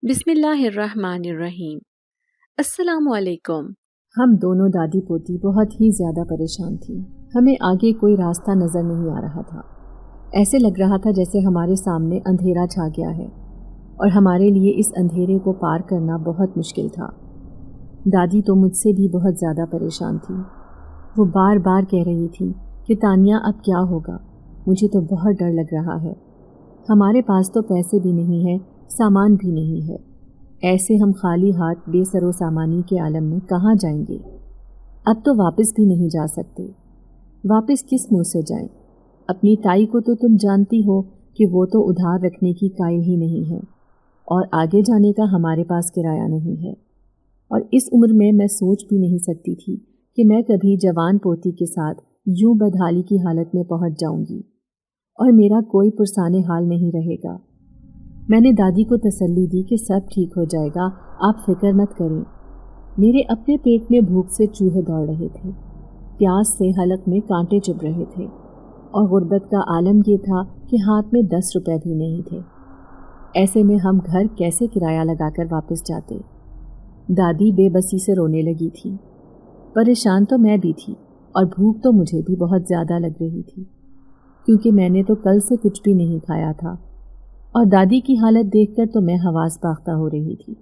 بسم اللہ الرحمن الرحیم۔ السلام علیکم۔ ہم دونوں دادی پوتی بہت ہی زیادہ پریشان تھیں۔ ہمیں آگے کوئی راستہ نظر نہیں آ رہا تھا۔ ایسے لگ رہا تھا جیسے ہمارے سامنے اندھیرا چھا گیا ہے اور ہمارے لیے اس اندھیرے کو پار کرنا بہت مشکل تھا۔ دادی تو مجھ سے بھی بہت زیادہ پریشان تھی۔ وہ بار بار کہہ رہی تھی کہ تانیہ اب کیا ہوگا، مجھے تو بہت ڈر لگ رہا ہے۔ ہمارے پاس تو پیسے بھی نہیں ہیں، سامان بھی نہیں ہے، ایسے ہم خالی ہاتھ بے سر و سامانی کے عالم میں کہاں جائیں گے؟ اب تو واپس بھی نہیں جا سکتے۔ واپس کس منہ سے جائیں؟ اپنی تائی کو تو تم جانتی ہو کہ وہ تو ادھار رکھنے کی قائل ہی نہیں ہے، اور آگے جانے کا ہمارے پاس کرایہ نہیں ہے۔ اور اس عمر میں سوچ بھی نہیں سکتی تھی کہ میں کبھی جوان پوتی کے ساتھ یوں بدحالی کی حالت میں پہنچ جاؤں گی، اور میرا کوئی پرسانے حال نہیں رہے گا۔ میں نے دادی کو تسلی دی کہ سب ٹھیک ہو جائے گا، آپ فکر مت کریں۔ میرے اپنے پیٹ میں بھوک سے چوہے دوڑ رہے تھے، پیاس سے حلق میں کانٹے چبھ رہے تھے، اور غربت کا عالم یہ تھا کہ ہاتھ میں 10 روپے بھی نہیں تھے۔ ایسے میں ہم گھر کیسے کرایہ لگا کر واپس جاتے؟ دادی بے بسی سے رونے لگی تھی۔ پریشان تو میں بھی تھی، اور بھوک تو مجھے بھی بہت زیادہ لگ رہی تھی، کیونکہ میں نے تو کل سے کچھ بھی نہیں کھایا تھا، اور دادی کی حالت دیکھ کر تو میں حواس باختہ ہو رہی تھی۔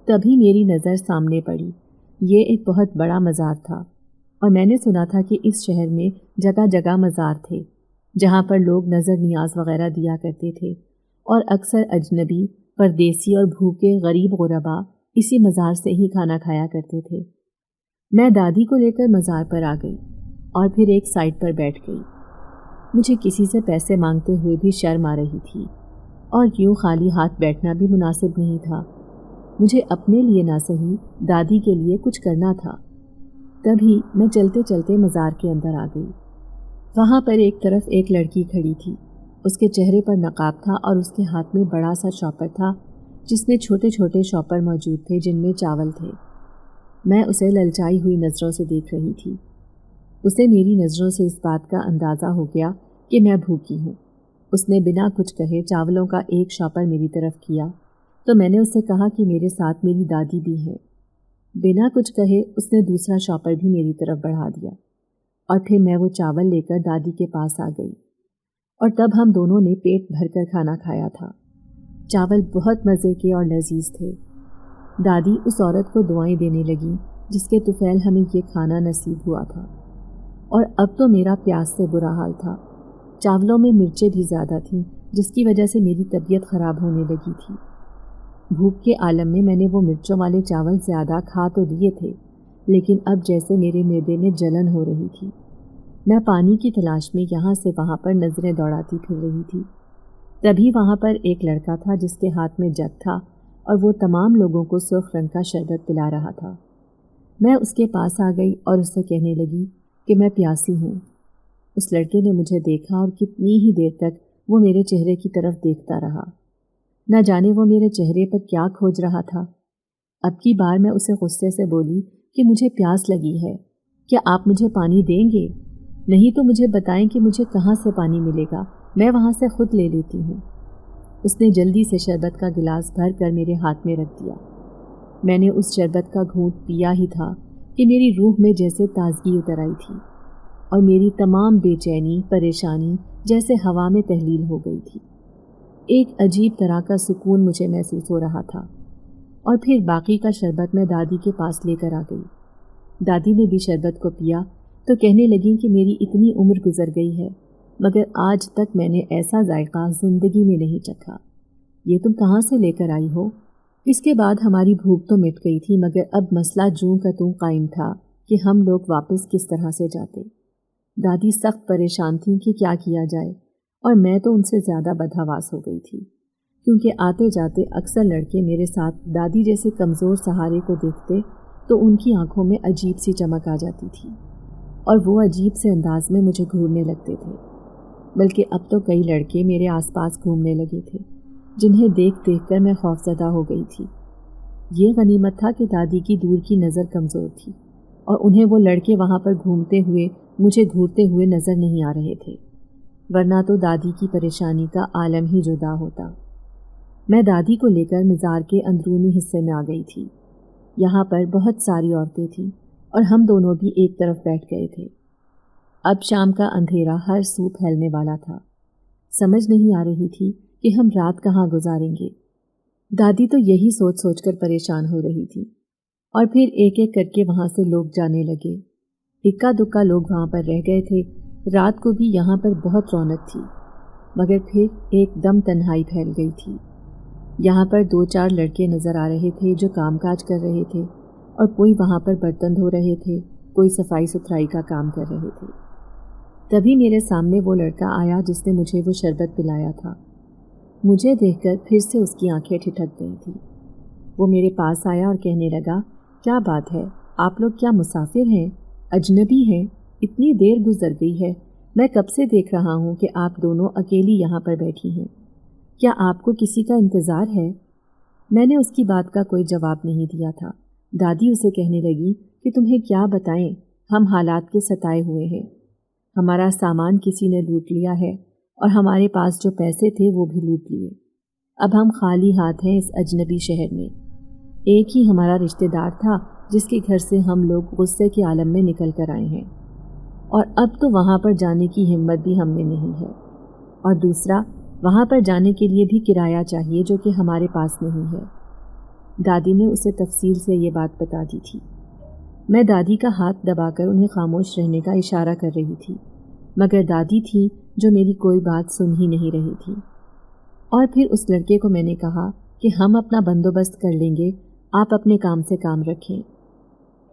تبھی میری نظر سامنے پڑی۔ یہ ایک بہت بڑا مزار تھا، اور میں نے سنا تھا کہ اس شہر میں جگہ جگہ مزار تھے جہاں پر لوگ نظر نیاز وغیرہ دیا کرتے تھے، اور اکثر اجنبی، پردیسی اور بھوکے غریب غربا اسی مزار سے ہی کھانا کھایا کرتے تھے۔ میں دادی کو لے کر مزار پر آ گئی اور پھر ایک سائڈ پر بیٹھ گئی۔ مجھے کسی سے پیسے مانگتے ہوئے بھی شرم آ رہی تھی، اور یوں خالی ہاتھ بیٹھنا بھی مناسب نہیں تھا۔ مجھے اپنے لیے نہ صحیح دادی کے لیے کچھ کرنا تھا۔ تبھی میں چلتے چلتے مزار کے اندر آ گئی۔ وہاں پر ایک طرف ایک لڑکی کھڑی تھی، اس کے چہرے پر نقاب تھا اور اس کے ہاتھ میں بڑا سا شاپر تھا جس میں چھوٹے چھوٹے شاپر موجود تھے جن میں چاول تھے۔ میں اسے للچائی ہوئی نظروں سے دیکھ رہی تھی۔ اسے میری نظروں سے اس بات کا اندازہ ہو گیا کہ میں بھوکی ہوں۔ اس نے بنا کچھ کہے چاولوں کا ایک شاپر میری طرف کیا، تو میں نے اس سے کہا کہ میرے ساتھ میری دادی بھی ہے۔ بنا کچھ کہے اس نے دوسرا شاپر بھی میری طرف بڑھا دیا، اور پھر میں وہ چاول لے کر دادی کے پاس آ گئی، اور تب ہم دونوں نے پیٹ بھر کر کھانا کھایا تھا۔ چاول بہت مزے کے اور لذیذ تھے۔ دادی اس عورت کو دعائیں دینے لگی جس کے طفیل ہمیں یہ کھانا نصیب ہوا تھا، اور اب تو میرا پیاس سے برا حال تھا۔ چاولوں میں مرچیں بھی زیادہ تھیں جس کی وجہ سے میری طبیعت خراب ہونے لگی تھی۔ بھوک کے عالم میں نے وہ مرچوں والے چاول زیادہ کھا تو لیے تھے، لیکن اب جیسے میرے معدے میں جلن ہو رہی تھی۔ میں پانی کی تلاش میں یہاں سے وہاں پر نظریں دوڑاتی پھر رہی تھی۔ تبھی وہاں پر ایک لڑکا تھا جس کے ہاتھ میں جگ تھا، اور وہ تمام لوگوں کو سرخ رنگ کا شربت پلا رہا تھا۔ میں اس کے پاس آ گئی اور اس سے کہنے لگی کہ میں پیاسی ہوں۔ اس لڑکے نے مجھے دیکھا اور کتنی ہی دیر تک وہ میرے چہرے کی طرف دیکھتا رہا۔ نہ جانے وہ میرے چہرے پر کیا کھوج رہا تھا۔ اب کی بار میں اسے غصے سے بولی کہ مجھے پیاس لگی ہے، کیا آپ مجھے پانی دیں گے؟ نہیں تو مجھے بتائیں کہ مجھے کہاں سے پانی ملے گا، میں وہاں سے خود لے لیتی ہوں۔ اس نے جلدی سے شربت کا گلاس بھر کر میرے ہاتھ میں رکھ دیا۔ میں نے اس شربت کا گھونٹ پیا ہی تھا کہ میری روح میں جیسے تازگی اتر آئی تھی، اور میری تمام بے چینی، پریشانی جیسے ہوا میں تحلیل ہو گئی تھی۔ ایک عجیب طرح کا سکون مجھے محسوس ہو رہا تھا، اور پھر باقی کا شربت میں دادی کے پاس لے کر آ گئی۔ دادی نے بھی شربت کو پیا تو کہنے لگی کہ میری اتنی عمر گزر گئی ہے، مگر آج تک میں نے ایسا ذائقہ زندگی میں نہیں چکھا۔ یہ تم کہاں سے لے کر آئی ہو؟ اس کے بعد ہماری بھوک تو مٹ گئی تھی، مگر اب مسئلہ جوں کا توں قائم تھا کہ ہم لوگ واپس کس طرح سے جاتے۔ دادی سخت پریشان تھیں کہ کیا کیا جائے، اور میں تو ان سے زیادہ بدحواس ہو گئی تھی، کیونکہ آتے جاتے اکثر لڑکے میرے ساتھ دادی جیسے کمزور سہارے کو دیکھتے تو ان کی آنکھوں میں عجیب سی چمک آ جاتی تھی، اور وہ عجیب سے انداز میں مجھے گھورنے لگتے تھے۔ بلکہ اب تو کئی لڑکے میرے آس پاس گھومنے لگے تھے جنہیں دیکھ دیکھ کر میں خوفزدہ ہو گئی تھی۔ یہ غنیمت تھا کہ دادی کی دور کی نظر کمزور تھی، اور انہیں وہ لڑکے وہاں پر گھومتے ہوئے مجھے گھورتے ہوئے نظر نہیں آ رہے تھے، ورنہ تو دادی کی پریشانی کا عالم ہی جدا ہوتا۔ میں دادی کو لے کر مزار کے اندرونی حصے میں آ گئی تھی۔ یہاں پر بہت ساری عورتیں تھیں اور ہم دونوں بھی ایک طرف بیٹھ گئے تھے۔ اب شام کا اندھیرا ہر سو پھیلنے والا تھا۔ سمجھ نہیں آ رہی تھی کہ ہم رات کہاں گزاریں گے۔ دادی تو یہی سوچ سوچ کر پریشان ہو رہی تھی۔ اور پھر ایک ایک کر کے وہاں سے لوگ جانے لگے۔ اکا دکا لوگ وہاں پر رہ گئے تھے۔ رات کو بھی یہاں پر بہت رونق تھی، مگر پھر ایک دم تنہائی پھیل گئی تھی۔ یہاں پر 2-4 لڑکے نظر آ رہے تھے جو کام کاج کر رہے تھے، اور کوئی وہاں پر برتن دھو رہے تھے، کوئی صفائی ستھرائی کا کام کر رہے تھے۔ تبھی میرے سامنے وہ لڑکا آیا جس نے مجھے وہ شربت پلایا تھا۔ مجھے دیکھ کر پھر سے اس کی آنکھیں ٹھٹک گئی تھیں۔ وہ میرے پاس آیا اور کہنے لگا، کیا بات ہے، آپ لوگ کیا مسافر ہیں، اجنبی ہیں؟ اتنی دیر گزر گئی ہے، میں کب سے دیکھ رہا ہوں کہ آپ دونوں اکیلی یہاں پر بیٹھی ہیں۔ کیا آپ کو کسی کا انتظار ہے؟ میں نے اس کی بات کا کوئی جواب نہیں دیا تھا۔ دادی اسے کہنے لگی کہ تمہیں کیا بتائیں، ہم حالات کے ستائے ہوئے ہیں۔ ہمارا سامان کسی نے لوٹ لیا ہے اور ہمارے پاس جو پیسے تھے وہ بھی لوٹ لیے۔ اب ہم خالی ہاتھ ہیں اس اجنبی شہر میں۔ ایک ہی ہمارا رشتہ دار تھا جس کے گھر سے ہم لوگ غصے کے عالم میں نکل کر آئے ہیں، اور اب تو وہاں پر جانے کی ہمت بھی ہم میں نہیں ہے، اور دوسرا وہاں پر جانے کے لیے بھی کرایہ چاہیے جو کہ ہمارے پاس نہیں ہے۔ دادی نے اسے تفصیل سے یہ بات بتا دی تھی۔ میں دادی کا ہاتھ دبا کر انہیں خاموش رہنے کا اشارہ کر رہی تھی، مگر دادی تھی جو میری کوئی بات سن ہی نہیں رہی تھی۔ اور پھر اس لڑکے کو میں نے کہا کہ ہم اپنا بندوبست کر لیں گے، آپ اپنے کام سے کام رکھیں۔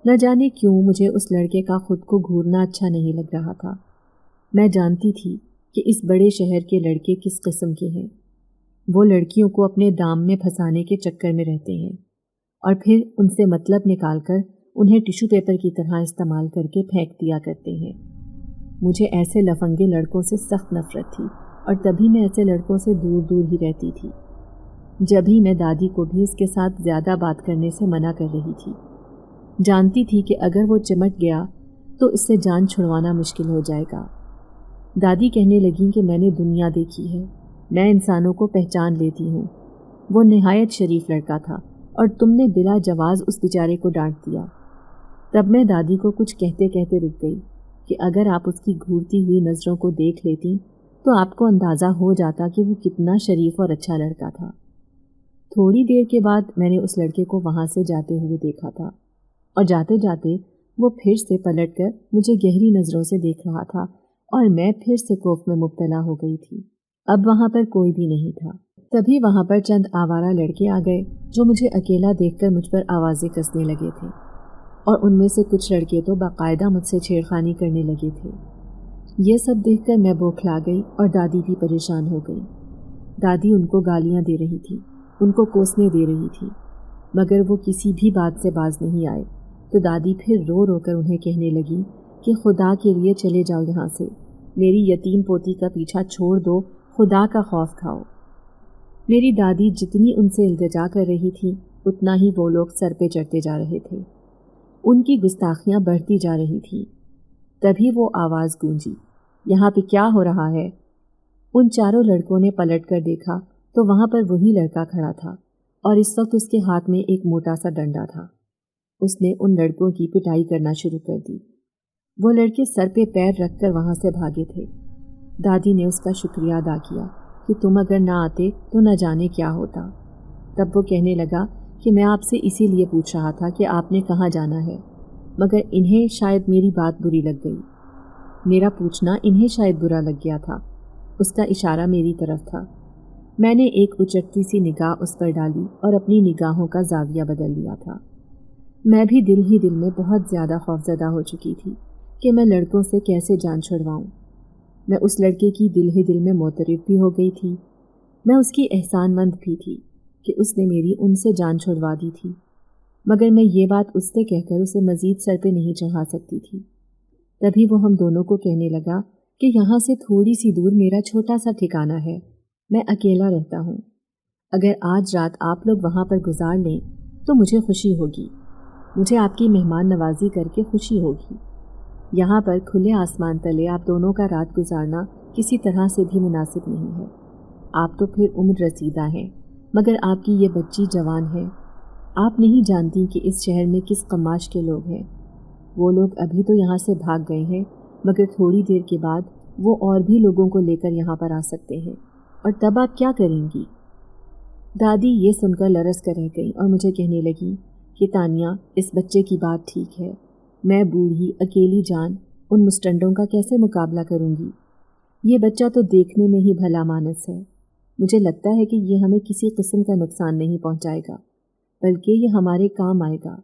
نہ جانے کیوں مجھے اس لڑکے کا خود کو گھورنا اچھا نہیں لگ رہا تھا۔ میں جانتی تھی کہ اس بڑے شہر کے لڑکے کس قسم کے ہیں۔ وہ لڑکیوں کو اپنے دام میں پھنسانے کے چکر میں رہتے ہیں، اور پھر ان سے مطلب نکال کر انہیں ٹیشو پیپر کی طرح استعمال کر کے پھینک دیا کرتے ہیں۔ مجھے ایسے لفنگے لڑکوں سے سخت نفرت تھی، اور تبھی میں ایسے لڑکوں سے دور دور ہی رہتی تھی۔ جب ہی میں دادی کو بھی اس کے ساتھ زیادہ بات کرنے سے منع کر رہی تھی۔ جانتی تھی کہ اگر وہ چمٹ گیا تو اس سے جان چھڑوانا مشکل ہو جائے گا۔ دادی کہنے لگیں کہ میں نے دنیا دیکھی ہے، میں انسانوں کو پہچان لیتی ہوں۔ وہ نہایت شریف لڑکا تھا اور تم نے بلا جواز اس بیچارے کو ڈانٹ دیا۔ تب میں دادی کو کچھ کہتے کہتے رک گئی کہ اگر آپ اس کی گھورتی ہوئی نظروں کو دیکھ لیتی تو آپ کو اندازہ ہو جاتا کہ وہ کتنا شریف اور اچھا لڑکا تھا۔ تھوڑی دیر کے بعد میں نے اس لڑکے کو وہاں سے جاتے ہوئے دیکھا تھا، اور جاتے جاتے وہ پھر سے پلٹ کر مجھے گہری نظروں سے دیکھ رہا تھا، اور میں پھر سے خوف میں مبتلا ہو گئی تھی۔ اب وہاں پر کوئی بھی نہیں تھا۔ تبھی وہاں پر چند آوارہ لڑکے آ گئے جو مجھے اکیلا دیکھ کر مجھ پر آوازیں کسنے لگے تھے، اور ان میں سے کچھ لڑکے تو باقاعدہ مجھ سے چھیڑخانی کرنے لگے تھے۔ یہ سب دیکھ کر میں بوکھلا گئی اور دادی بھی پریشان ہو گئی۔ دادی ان کو گالیاں دے رہی تھی، ان کو کوسنے دے رہی تھی، مگر وہ کسی بھی بات سے باز نہیں آئے۔ تو دادی پھر رو رو کر انہیں کہنے لگی کہ خدا کے لیے چلے جاؤ یہاں سے، میری یتیم پوتی کا پیچھا چھوڑ دو، خدا کا خوف کھاؤ۔ میری دادی جتنی ان سے التجا کر رہی تھی اتنا ہی وہ لوگ سر پہ چڑھتے جا رہے تھے۔ ان کی گستاخیاں بڑھتی جا رہی تھیں۔ تبھی وہ آواز گونجی، یہاں پہ کیا ہو رہا ہے؟ ان چاروں لڑکوں نے پلٹ کر دیکھا تو وہاں پر وہی لڑکا کھڑا تھا، اور اس وقت اس کے ہاتھ میں ایک موٹا سا ڈنڈا تھا۔ اس نے ان لڑکوں کی پٹائی کرنا شروع کر دی۔ وہ لڑکے سر پہ پیر رکھ کر وہاں سے بھاگے تھے۔ دادی نے اس کا شکریہ ادا کیا کہ تم اگر نہ آتے تو نہ جانے کیا ہوتا۔ تب وہ کہنے لگا کہ میں آپ سے اسی لیے پوچھ رہا تھا کہ آپ نے کہاں جانا ہے، مگر انہیں شاید میری بات بری لگ گئی۔ میرا پوچھنا انہیں شاید برا لگ گیا تھا۔ اس کا اشارہ میری طرف تھا۔ میں نے ایک اچٹتی سی نگاہ اس پر ڈالی اور اپنی نگاہوں کا زاویہ بدل لیا تھا۔ میں بھی دل ہی دل میں بہت زیادہ خوفزدہ ہو چکی تھی کہ میں لڑکوں سے کیسے جان چھڑواؤں۔ میں اس لڑکے کی دل ہی دل میں معترف بھی ہو گئی تھی۔ میں اس کی احسان مند بھی تھی کہ اس نے میری ان سے جان چھڑوا دی تھی، مگر میں یہ بات اس سے کہہ کر اسے مزید سر پہ نہیں چڑھا سکتی تھی۔ تبھی وہ ہم دونوں کو کہنے لگا کہ یہاں سے تھوڑی سی دور میرا چھوٹا سا ٹھکانہ ہے، میں اکیلا رہتا ہوں۔ اگر آج رات آپ لوگ وہاں پر گزار لیں تو مجھے خوشی ہوگی، مجھے آپ کی مہمان نوازی کر کے خوشی ہوگی۔ یہاں پر کھلے آسمان تلے آپ دونوں کا رات گزارنا کسی طرح سے بھی مناسب نہیں ہے۔ آپ تو پھر عمر رسیدہ ہیں، مگر آپ کی یہ بچی جوان ہے. آپ نہیں جانتی کہ اس شہر میں کس قماش کے لوگ ہیں. وہ لوگ ابھی تو یہاں سے بھاگ گئے ہیں، مگر تھوڑی دیر کے بعد وہ اور بھی لوگوں کو لے کر یہاں پر آ سکتے ہیں، اور تب آپ کیا کریں گی؟ دادی یہ سن کر لرز کر رہ گئی اور مجھے کہنے لگی کہ تانیہ، اس بچے کی بات ٹھیک ہے. میں بوڑھی اکیلی جان ان مسٹنڈوں کا کیسے مقابلہ کروں گی؟ یہ بچہ تو دیکھنے میں ہی بھلا مانس ہے. مجھے لگتا ہے کہ یہ ہمیں کسی قسم کا نقصان نہیں پہنچائے گا، بلکہ یہ ہمارے کام آئے گا.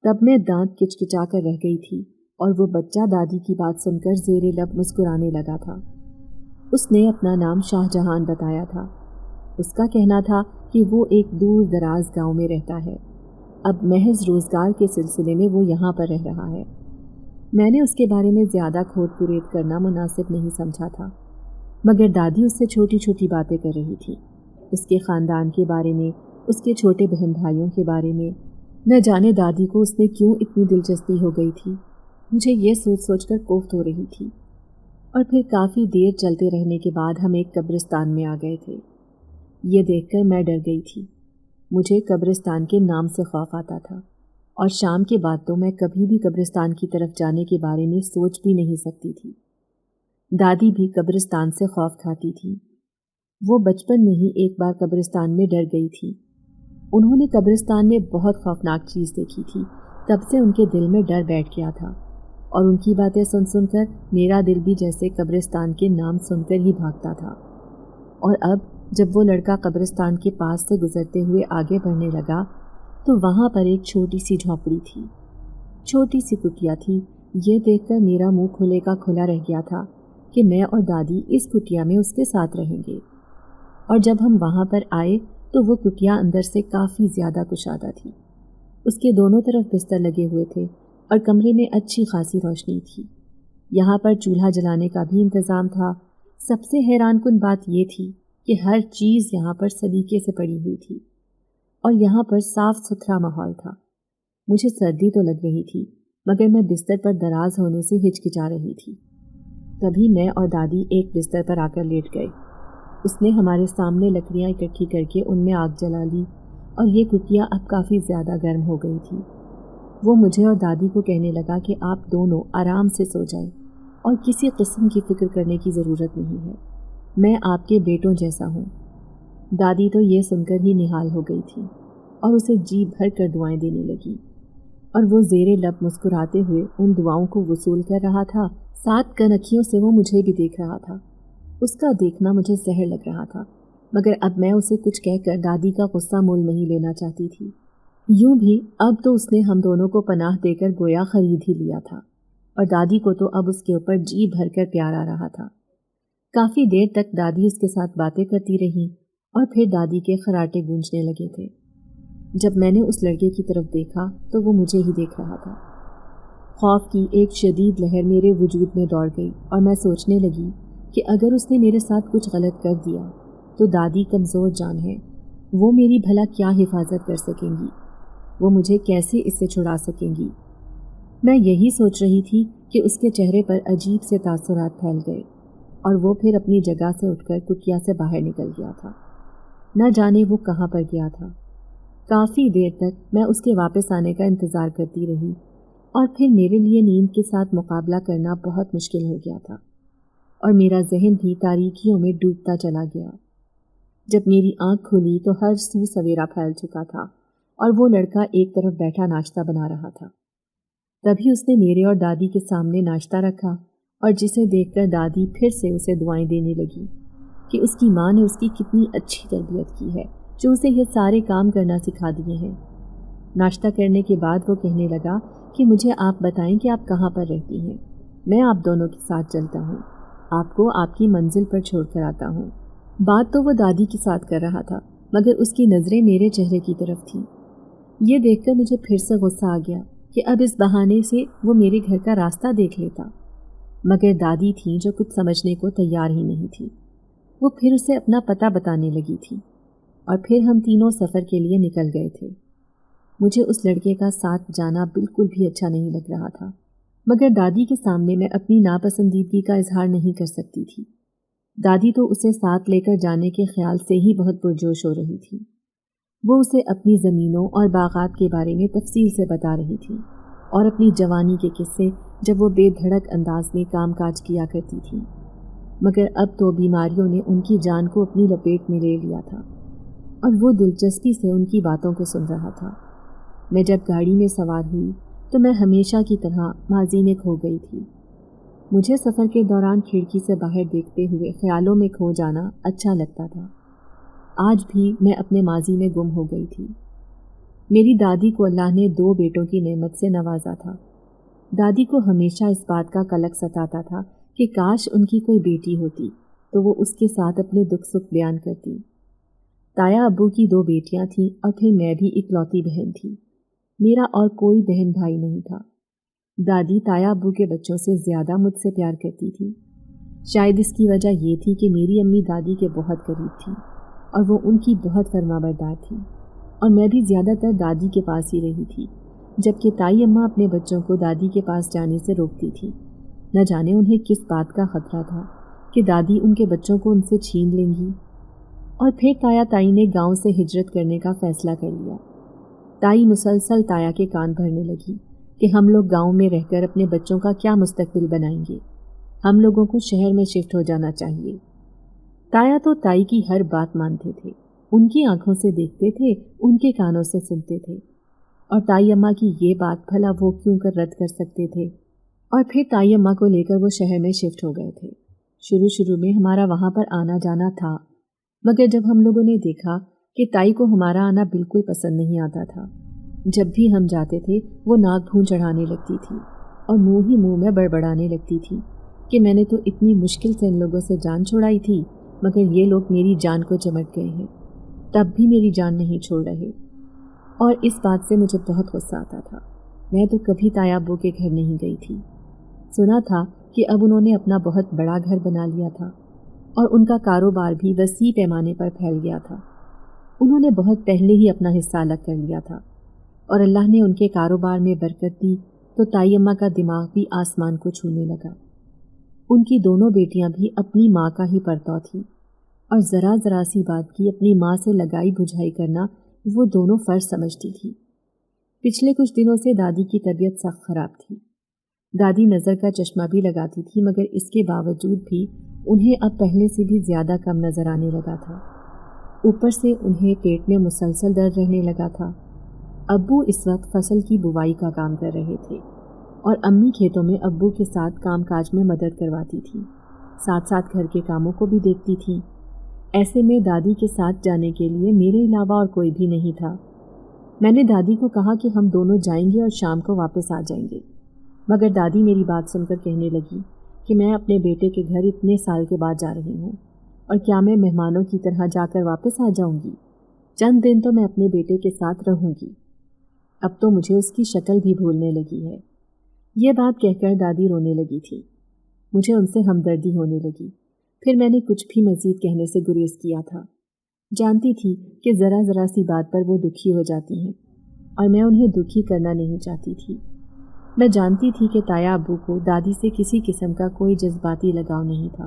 تب میں دانت کچکچا کر رہ گئی تھی، اور وہ بچہ دادی کی بات سن کر زیر لب مسکرانے لگا تھا. اس نے اپنا نام شاہ جہان بتایا تھا. اس کا کہنا تھا کہ وہ ایک دور دراز گاؤں میں رہتا ہے. اب محض روزگار کے سلسلے میں وہ یہاں پر رہ رہا ہے. میں نے اس کے بارے میں زیادہ کھود پرید کرنا مناسب نہیں سمجھا تھا، مگر دادی اس سے چھوٹی چھوٹی باتیں کر رہی تھی. اس کے خاندان کے بارے میں، اس کے چھوٹے بہن بھائیوں کے بارے میں. نہ جانے دادی کو اس میں کیوں اتنی دلچسپی ہو گئی تھی. مجھے یہ سوچ سوچ کر کوفت ہو رہی تھی. اور پھر کافی دیر چلتے رہنے کے بعد ہم ایک قبرستان میں آ گئے تھے. یہ دیکھ کر میں ڈر گئی تھی. مجھے قبرستان کے نام سے خوف آتا تھا، اور شام کے بعد تو میں کبھی بھی قبرستان کی طرف جانے کے بارے میں سوچ بھی نہیں سکتی تھی. دادی بھی قبرستان سے خوف کھاتی تھی. وہ بچپن میں ہی ایک بار قبرستان میں ڈر گئی تھی. انہوں نے قبرستان میں بہت خوفناک چیز دیکھی تھی. تب سے ان کے دل میں ڈر بیٹھ گیا تھا، اور ان کی باتیں سن سن کر میرا دل بھی جیسے قبرستان کے نام سن کر ہی بھاگتا تھا. اور اب جب وہ لڑکا قبرستان کے پاس سے گزرتے ہوئے آگے بڑھنے لگا تو وہاں پر ایک چھوٹی سی جھونپڑی تھی، چھوٹی سی کٹیا تھی. یہ دیکھ کر میرا منہ کھلے کا کھلا رہ گیا تھا کہ میں اور دادی اس کٹیا میں اس کے ساتھ رہیں گے. اور جب ہم وہاں پر آئے تو وہ کٹیا اندر سے کافی زیادہ کشادہ تھی. اس کے دونوں طرف بستر لگے ہوئے تھے اور کمرے میں اچھی خاصی روشنی تھی. یہاں پر چولہا جلانے کا بھی انتظام تھا. سب سے حیران کن بات یہ تھی کہ ہر چیز یہاں پر سلیقے سے پڑی ہوئی تھی، اور یہاں پر صاف ستھرا ماحول تھا. مجھے سردی تو لگ رہی تھی، مگر میں بستر پر دراز ہونے سے ہچکچا رہی تھی. تبھی میں اور دادی ایک بستر پر آ کر لیٹ گئے. اس نے ہمارے سامنے لکڑیاں اکٹھی کر کے ان میں آگ جلا لی، اور یہ کٹیا اب کافی زیادہ گرم ہو گئی تھی. وہ مجھے اور دادی کو کہنے لگا کہ آپ دونوں آرام سے سو جائیں اور کسی قسم کی فکر کرنے کی ضرورت نہیں ہے. میں آپ کے بیٹوں جیسا ہوں. دادی تو یہ سن کر ہی نہال ہو گئی تھی اور اسے جی بھر کر دعائیں دینے لگی، اور وہ زیر لب مسکراتے ہوئے ان دعاؤں کو وصول کر رہا تھا. 7 کنکھیوں سے وہ مجھے بھی دیکھ رہا تھا. اس کا دیکھنا مجھے زہر لگ رہا تھا، مگر اب میں اسے کچھ کہہ کر دادی کا غصہ مول نہیں لینا چاہتی تھی. یوں بھی اب تو اس نے ہم دونوں کو پناہ دے کر گویا خرید ہی لیا تھا، اور دادی کو تو اب اس کے اوپر جی بھر کر پیار آ رہا تھا. کافی دیر تک دادی اس کے ساتھ باتیں کرتی رہی، اور پھر دادی کے خراٹے گونجنے لگے تھے. جب میں نے اس لڑکے کی طرف دیکھا تو وہ مجھے ہی دیکھ رہا تھا. خوف کی ایک شدید لہر میرے وجود میں دوڑ گئی، اور میں سوچنے لگی کہ اگر اس نے میرے ساتھ کچھ غلط کر دیا تو دادی کمزور جان ہے، وہ میری بھلا کیا حفاظت کر سکیں گی؟ وہ مجھے کیسے اس سے چھڑا سکیں گی؟ میں یہی سوچ رہی تھی کہ اس کے چہرے پر عجیب سے تاثرات پھیل گئے، اور وہ پھر اپنی جگہ سے اٹھ کر کٹیا سے باہر نکل گیا تھا. نہ جانے وہ کہاں پر گیا تھا. کافی دیر تک میں اس کے واپس آنے کا انتظار کرتی رہی، اور پھر میرے لیے نیند کے ساتھ مقابلہ کرنا بہت مشکل ہو گیا تھا، اور میرا ذہن بھی تاریکیوں میں ڈوبتا چلا گیا. جب میری آنکھ کھلی تو ہر سو سویرا پھیل چکا تھا، اور وہ لڑکا ایک طرف بیٹھا ناشتہ بنا رہا تھا. تبھی اس نے میرے اور دادی کے سامنے ناشتہ رکھا، اور جسے دیکھ کر دادی پھر سے اسے دعائیں دینے لگی کہ اس کی ماں نے اس کی کتنی اچھی تربیت کی ہے، جو اسے یہ سارے کام کرنا سکھا دیے ہیں. ناشتہ کرنے کے بعد وہ کہنے لگا کہ مجھے آپ بتائیں کہ آپ کہاں پر رہتی ہیں. میں آپ دونوں کے ساتھ چلتا ہوں، آپ کو آپ کی منزل پر چھوڑ کر آتا ہوں. بات تو وہ دادی کے ساتھ کر رہا تھا، مگر اس کی نظریں میرے چہرے کی طرف تھیں. یہ دیکھ کر مجھے پھر سے غصہ آ گیا کہ اب اس بہانے سے وہ میرے گھر کا راستہ دیکھ لیتا. مگر دادی تھیں جو کچھ سمجھنے کو تیار ہی نہیں تھی. وہ پھر اسے اپنا پتہ بتانے لگی تھی، اور پھر ہم تینوں سفر کے لیے نکل گئے تھے. مجھے اس لڑکے کا ساتھ جانا بالکل بھی اچھا نہیں لگ رہا تھا، مگر دادی کے سامنے میں اپنی ناپسندیدگی کا اظہار نہیں کر سکتی تھی. दादी तो उसे साथ लेकर जाने के ख्याल से ही बहुत पुरजोश हो रही थी। वो उसे अपनी ज़मीनों और बागात के बारे में तफसील से बता रही थी और अपनी जवानी के किस्से जब वो बेधड़क अंदाज में कामकाज किया करती थी। मगर अब तो बीमारियों ने उनकी जान को अपनी लपेट में ले लिया था और वो दिलचस्पी से उनकी बातों को सुन रहा था। मैं जब गाड़ी में सवार हुई तो मैं हमेशा की तरह माजी में खो गई थी। मुझे सफ़र के दौरान खिड़की से बाहर देखते हुए ख्यालों में खो जाना अच्छा लगता था। आज भी मैं अपने माजी में गुम हो गई थी। मेरी दादी को अल्लाह ने 2 बेटों की नेमत से नवाजा था। दादी को हमेशा इस बात का कलक सताता था कि काश उनकी कोई बेटी होती तो वो उसके साथ अपने दुख सुख बयान करती। ताया अब्बू की 2 बेटियां थीं और फिर मैं भी इकलौती बहन थी। मेरा और कोई बहन भाई नहीं था। दादी ताया अब्बू के बच्चों से ज़्यादा मुझसे प्यार करती थी। शायद इसकी वजह ये थी कि मेरी अम्मी दादी के बहुत करीब थी और वो उनकी बहुत फरमाबरदार थी और मैं भी ज़्यादातर दादी के पास ही रही थी, जबकि ताई अम्मा अपने बच्चों को दादी के पास जाने से रोकती थी। न जाने उन्हें किस बात का खतरा था कि दादी उनके बच्चों को उनसे छीन लेंगी। और फिर ताया ताई ने गांव से हिजरत करने का फ़ैसला कर लिया। ताई मुसलसल ताया के कान भरने लगी कि हम लोग गांव में रहकर अपने बच्चों का क्या मुस्तकबिल बनाएंगे, हम लोगों को शहर में शिफ्ट हो जाना चाहिए। ताया तो ताई की हर बात मानते थे, उनकी आंखों से देखते थे, उनके कानों से सुनते थे। और ताई अम्मा की ये बात भला वो क्यों कर रद्द कर सकते थे। और फिर ताई अम्मा को लेकर वो शहर में शिफ्ट हो गए थे। शुरू में हमारा वहाँ पर आना जाना था, मगर जब हम लोगों ने देखा कि ताई को हमारा आना बिल्कुल पसंद नहीं आता था। जब भी हम जाते थे वो नाक भून चढ़ाने लगती थी और मुँह ही मुँह में बड़बड़ाने लगती थी कि मैंने तो इतनी मुश्किल से इन लोगों से जान छुड़ाई थी, मगर ये लोग मेरी जान को चमट गए हैं, तब भी मेरी जान नहीं छोड़ रहे। और इस बात से मुझे बहुत गुस्सा आता था। मैं तो कभी ताया अब्बू के घर नहीं गई थी। सुना था कि अब उन्होंने अपना बहुत बड़ा घर बना लिया था और उनका कारोबार भी वसी पैमाने पर फैल गया था। उन्होंने बहुत पहले ही अपना हिस्सा अलग कर लिया था और अल्लाह ने उनके कारोबार में बरकत दी तो ताई अम्मा का दिमाग भी आसमान को छूने लगा। उनकी दोनों बेटियां भी अपनी माँ का ही परतौ थी और ज़रा सी बात की अपनी माँ से लगाई बुझाई करना वो दोनों फ़र्ज समझती थी। पिछले कुछ दिनों से दादी की तबीयत सख्त ख़राब थी। दादी नज़र का चश्मा भी लगाती थी, मगर इसके बावजूद भी उन्हें अब पहले से भी ज़्यादा कम नज़र आने लगा था। ऊपर से उन्हें पेट में मुसलसल दर्द रहने लगा था। अब्बू इस वक्त फसल की बुवाई का काम कर रहे थे और अम्मी खेतों में अब्बू के साथ कामकाज में मदद करवाती थी, साथ साथ घर के कामों को भी देखती थी। ऐसे में दादी के साथ जाने के लिए मेरे अलावा और कोई भी नहीं था। मैंने दादी को कहा कि हम दोनों जाएंगे और शाम को वापस आ जाएंगे, मगर दादी मेरी बात सुनकर कहने लगी कि मैं अपने बेटे के घर इतने साल के बाद जा रही हूँ और क्या मैं मेहमानों की तरह जाकर वापस आ जाऊँगी? चंद दिन तो मैं अपने बेटे के साथ रहूँगी। अब तो मुझे उसकी शक्ल भी भूलने लगी है। ये बात कहकर दादी रोने लगी थी। मुझे उनसे हमदर्दी होने लगी। फिर मैंने कुछ भी मज़ीद कहने से गुरेज किया था। जानती थी कि ज़रा सी बात पर वो दुखी हो जाती हैं और मैं उन्हें दुखी करना नहीं चाहती थी। मैं जानती थी कि ताया अब्बू को दादी से किसी किस्म का कोई जज्बाती लगाव नहीं था,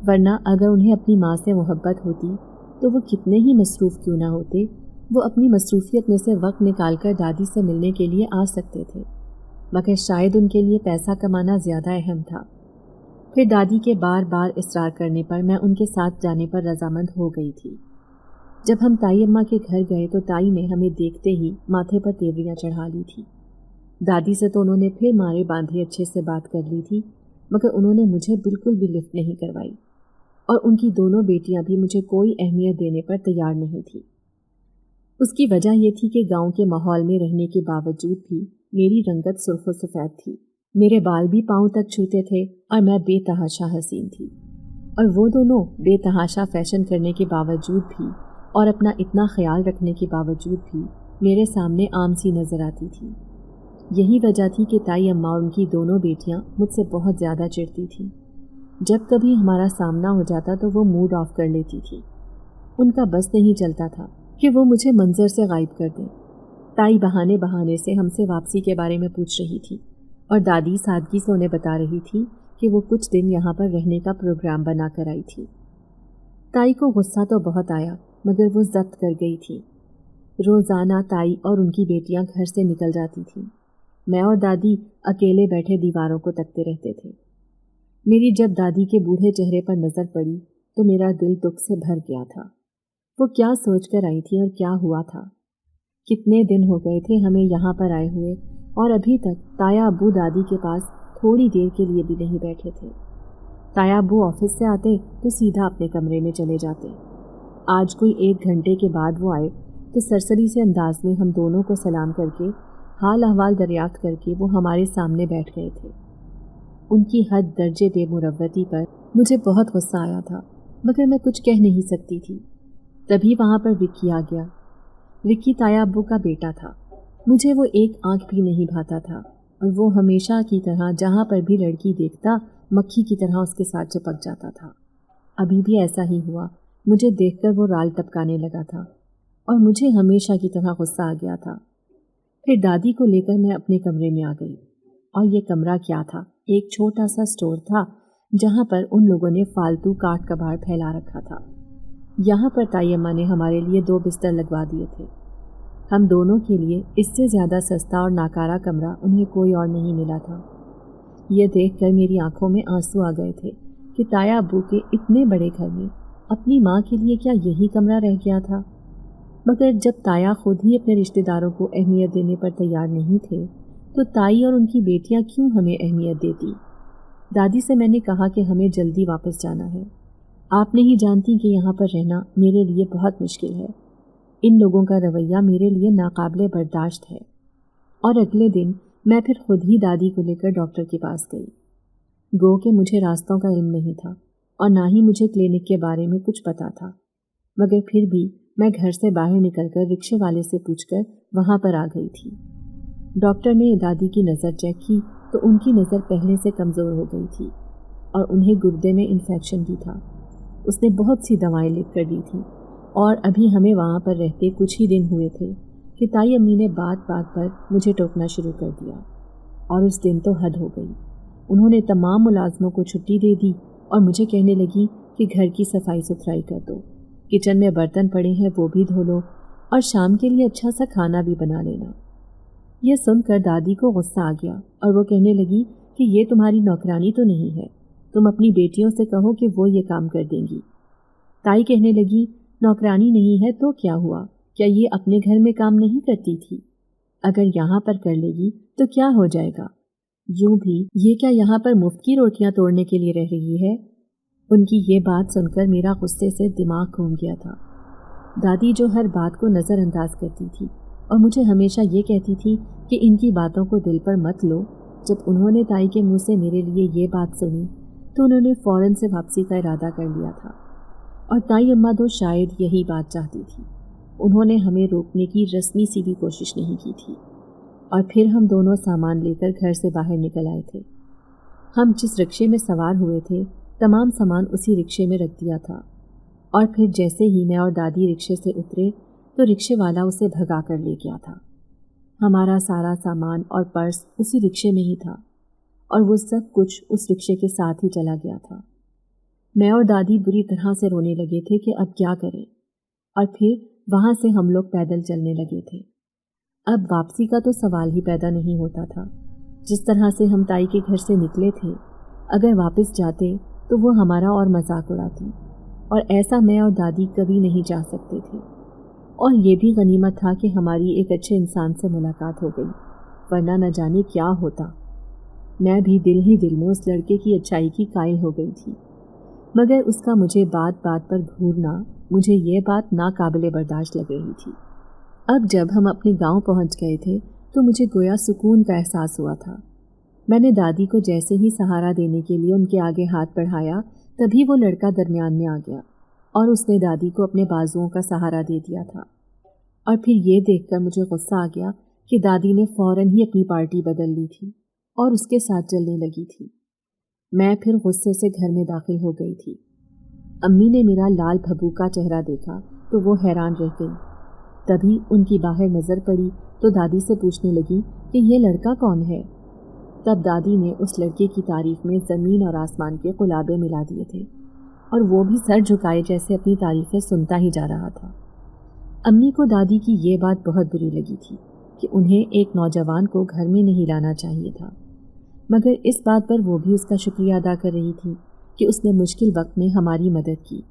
वरना अगर उन्हें अपनी माँ से मोहब्बत होती तो वो कितने ही मसरूफ़ क्यों ना होते, वो अपनी मसरूफियत में से वक्त निकाल कर दादी से मिलने के लिए आ सकते थे, मगर शायद उनके लिए पैसा कमाना ज़्यादा अहम था। फिर दादी के बार बार इसरार करने पर मैं उनके साथ जाने पर रजामंद हो गई थी। जब हम ताई अम्मा के घर गए तो ताई ने हमें देखते ही माथे पर तेवरियां चढ़ा ली थी। दादी से तो उन्होंने फिर मारे बांधे अच्छे से बात कर ली थी, मगर उन्होंने मुझे बिल्कुल भी लिफ्ट नहीं करवाई और उनकी दोनों बेटियां भी मुझे कोई अहमियत देने पर तैयार नहीं थी। उसकी वजह यह थी कि गांव के माहौल में रहने के बावजूद भी मेरी रंगत सुर्ख सफ़ेद थी। मेरे बाल भी पाँव तक छूते थे और मैं बेतहाशा हसीन थी, और वो दोनों बेतहाशा फैशन करने के बावजूद भी और अपना इतना ख्याल रखने के बावजूद भी मेरे सामने आम सी नज़र आती थी। यही वजह थी कि ताई अम्मा और उनकी दोनों बेटियां मुझसे बहुत ज़्यादा चिढ़ती थीं। जब कभी हमारा सामना हो जाता तो वो मूड ऑफ कर लेती थी। उनका बस नहीं चलता था कि वो मुझे मंजर से गायब कर दें। ताई बहाने बहाने से हमसे वापसी के बारे में पूछ रही थी और दादी सादगी से उन्हें बता रही थी कि वो कुछ दिन यहाँ पर रहने का प्रोग्राम बना कर आई थी। ताई को गुस्सा तो बहुत आया, मगर वो ज़ब्त कर गई थी। रोज़ाना ताई और उनकी बेटियां घर से निकल जाती थीं। मैं और दादी अकेले बैठे दीवारों को तकते रहते थे। मेरी जब दादी के बूढ़े चेहरे पर नज़र पड़ी तो मेरा दिल दुख से भर गया था। वो क्या सोच कर आई थी और क्या हुआ था? कितने दिन हो गए थे हमें यहाँ पर आए हुए, और अभी तक ताया अब्बू दादी के पास थोड़ी देर के लिए भी नहीं बैठे थे। ताया अब्बू ऑफिस से आते तो सीधा अपने कमरे में चले जाते। आज कोई 1 घंटे के बाद वो आए तो सरसरी से अंदाज में हम दोनों को सलाम करके हाल अहवाल दरियाफ्त करके वो हमारे सामने बैठ गए थे। उनकी हद दर्जे बेमुरव्वती पर मुझे बहुत गुस्सा आया था, मगर मैं कुछ कह नहीं सकती थी। तभी वहाँ पर विक्की आ गया। विक्की ताया अब्बू का बेटा था। मुझे वो एक आंख भी नहीं भाता था, और वो हमेशा की तरह जहाँ पर भी लड़की देखता मक्खी की तरह उसके साथ चिपक जाता था। अभी भी ऐसा ही हुआ। मुझे देखकर वो राल टपकाने लगा था और मुझे हमेशा की तरह गुस्सा आ गया था। फिर दादी को लेकर मैं अपने कमरे में आ गई, और ये कमरा क्या था? एक छोटा सा स्टोर था जहाँ पर उन लोगों ने फालतू काट कबाड़ फैला रखा था। यहाँ पर ताई अम्मा ने हमारे लिए 2 बिस्तर लगवा दिए थे। हम दोनों के लिए इससे ज़्यादा सस्ता और नाकारा कमरा उन्हें कोई और नहीं मिला था। ये देखकर मेरी आंखों में आंसू आ गए थे कि ताया अब्बू के इतने बड़े घर में अपनी माँ के लिए क्या यही कमरा रह गया था। मगर जब ताया खुद ही अपने रिश्तेदारों को अहमियत देने पर तैयार नहीं थे तो ताई और उनकी बेटियां क्यों हमें अहमियत देती। दादी से मैंने कहा कि हमें जल्दी वापस जाना है। आप नहीं जानती कि यहाँ पर रहना मेरे लिए बहुत मुश्किल है। इन लोगों का रवैया मेरे लिए नाकाबिले बर्दाश्त है। और अगले दिन मैं फिर खुद ही दादी को लेकर डॉक्टर के पास गई। गो के मुझे रास्तों का इल्म नहीं था और ना ही मुझे क्लिनिक के बारे में कुछ पता था, मगर फिर भी मैं घर से बाहर निकलकर रिक्शे वाले से पूछकर वहाँ पर आ गई थी। डॉक्टर ने दादी की नज़र चेक की तो उनकी नज़र पहले से कमज़ोर हो गई थी और उन्हें गुर्दे में इन्फेक्शन भी था। उसने बहुत सी दवाएं लिख कर दी थी, और अभी हमें वहाँ पर रहते कुछ ही दिन हुए थे कि ताई अम्मी ने बात बात पर मुझे टोकना शुरू कर दिया। और उस दिन तो हद हो गई। उन्होंने तमाम मुलाजमों को छुट्टी दे दी और मुझे कहने लगी कि घर की सफाई सुथराई कर दो, किचन में बर्तन पड़े हैं वो भी धो लो, और शाम के लिए अच्छा सा खाना भी बना लेना। यह सुनकर दादी को गुस्सा आ गया और वो कहने लगी कि ये तुम्हारी नौकरानी तो नहीं है, तुम अपनी बेटियों से कहो कि वो ये काम कर देंगी। ताई कहने लगी, नौकरानी नहीं है तो क्या हुआ, क्या ये अपने घर में काम नहीं करती थी? अगर यहाँ पर कर लेगी तो क्या हो जाएगा? यूं भी ये क्या यहाँ पर मुफ्त की रोटियां तोड़ने के लिए रह रही है? उनकी ये बात सुनकर मेरा गुस्से से दिमाग घूम गया था। दादी जो हर बात को नज़रअंदाज करती थी और मुझे हमेशा ये कहती थी कि इनकी बातों को दिल पर मत लो, जब उन्होंने ताई के मुंह से मेरे लिए ये बात सुनी तो उन्होंने फ़ौरन से वापसी का इरादा कर लिया था। और ताई अम्मा तो शायद यही बात चाहती थी। उन्होंने हमें रोकने की रस्मी सी भी कोशिश नहीं की थी। और फिर हम दोनों सामान लेकर घर से बाहर निकल आए थे। हम जिस रिक्शे में सवार हुए थे तमाम सामान उसी रिक्शे में रख दिया था, और फिर जैसे ही मैं और दादी रिक्शे से उतरे तो रिक्शे वाला उसे भगा कर ले गया था। हमारा सारा सामान और पर्स उसी रिक्शे में ही था, और वो सब कुछ उस रिक्शे के साथ ही चला गया था। मैं और दादी बुरी तरह से रोने लगे थे कि अब क्या करें, और फिर वहाँ से हम लोग पैदल चलने लगे थे। अब वापसी का तो सवाल ही पैदा नहीं होता था। जिस तरह से हम ताई के घर से निकले थे, अगर वापस जाते तो वो हमारा और मजाक उड़ाती, और ऐसा मैं और दादी कभी नहीं चाह सकते थे। और ये भी गनीमत था कि हमारी एक अच्छे इंसान से मुलाकात हो गई, वरना न जाने क्या होता। मैं भी दिल ही दिल में उस लड़के की अच्छाई की कायल हो गई थी, मगर उसका मुझे बात बात पर घूरना, मुझे ये बात नाकाबिले बर्दाश्त लग रही थी। अब जब हम अपने गांव पहुंच गए थे तो मुझे गोया सुकून का एहसास हुआ था। मैंने दादी को जैसे ही सहारा देने के लिए उनके आगे हाथ बढ़ाया, तभी वो लड़का दरमियान में आ गया और उसने दादी को अपने बाजुओं का सहारा दे दिया था। और फिर ये देखकर मुझे गुस्सा आ गया कि दादी ने फ़ौरन ही अपनी पार्टी बदल ली थी और उसके साथ चलने लगी थी। मैं फिर गुस्से से घर में दाखिल हो गई थी। अम्मी ने मेरा लाल भभूका चेहरा देखा तो वो हैरान रह गई। तभी उनकी बाहर नज़र पड़ी तो दादी से पूछने लगी कि ये लड़का कौन है। तब दादी ने उस लड़के की तारीफ में ज़मीन और आसमान के कुलाबे मिला दिए थे और वो भी सर झुकाए जैसे अपनी तारीफ़ें सुनता ही जा रहा था। अम्मी को दादी की ये बात बहुत बुरी लगी थी कि उन्हें एक नौजवान को घर में नहीं लाना चाहिए था, मगर इस बात पर वो भी उसका शुक्रिया अदा कर रही थी कि उसने मुश्किल वक्त में हमारी मदद की।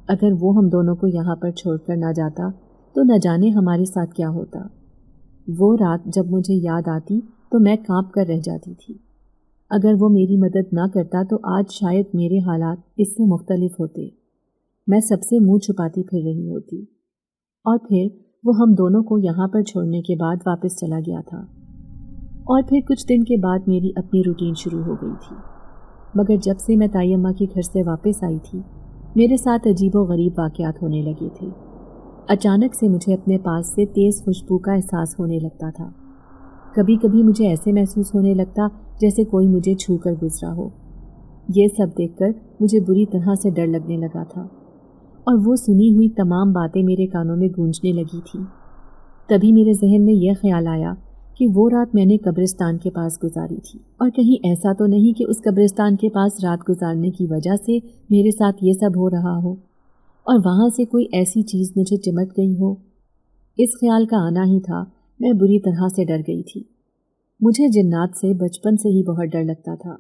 अगर वो हम दोनों को यहाँ पर छोड़कर ना जाता तो न जाने हमारे साथ क्या होता। वो रात जब मुझे याद आती तो मैं कांप कर रह जाती थी। अगर वो मेरी मदद ना करता तो आज शायद मेरे हालात इससे मुख्तलिफ होते। मैं सबसे मुंह छुपाती फिर रही होती। और फिर वो हम दोनों को यहाँ पर छोड़ने के बाद वापस चला गया था। और फिर कुछ दिन के बाद मेरी अपनी रूटीन शुरू हो गई थी। मगर जब से मैं ताई अम्मा के घर से वापस आई थी, मेरे साथ अजीबो-गरीब वाक़यात होने लगे थे। अचानक से मुझे अपने पास से तेज़ खुशबू का एहसास होने लगता था। कभी कभी मुझे ऐसे महसूस होने लगता जैसे कोई मुझे छू कर गुजरा हो। ये सब देखकर मुझे बुरी तरह से डर लगने लगा था और वो सुनी हुई तमाम बातें मेरे कानों में गूंजने लगी थी। तभी मेरे जहन में यह ख्याल आया कि वो रात मैंने कब्रिस्तान के पास गुजारी थी और कहीं ऐसा तो नहीं कि उस कब्रिस्तान के पास रात गुजारने की वजह से मेरे साथ ये सब हो रहा हो और वहाँ से कोई ऐसी चीज़ मुझे चिमट गई हो। इस ख्याल का आना ही था, मैं बुरी तरह से डर गई थी। मुझे जिन्नात से बचपन से ही बहुत डर लगता था